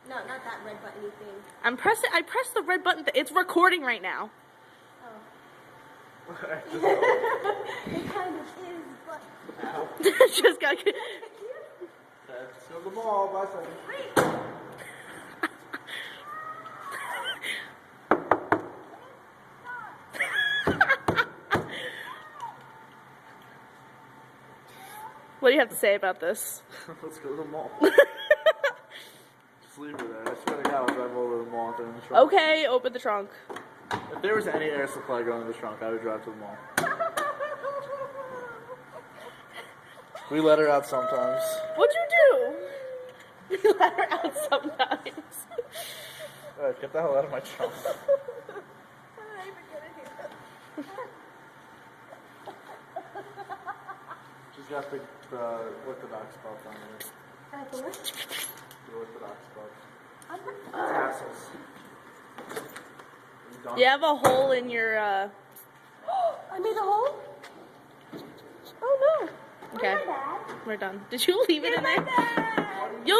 No, not that red buttony thing. I pressed the red button. It's recording right now. Oh. It kind of is, but... Just got... Steal the ball, bye, Sunny. Wait! What do you have to say about this? Let's go to the mall. Just leave her there. I swear to God, I'll drive over to the mall and throw it in the trunk. Okay, open the trunk. If there was any air supply going in the trunk, I would drive to the mall. We let her out sometimes. What'd you do? You let her out sometimes. Alright, get the hell out of my trunk. She's got the Orthodox belt on her. The Orthodox belt. Tassels. You have a hole in your, I made a hole? Oh no. Okay, My bad. we're done. Did you leave it in there? My bad. You'll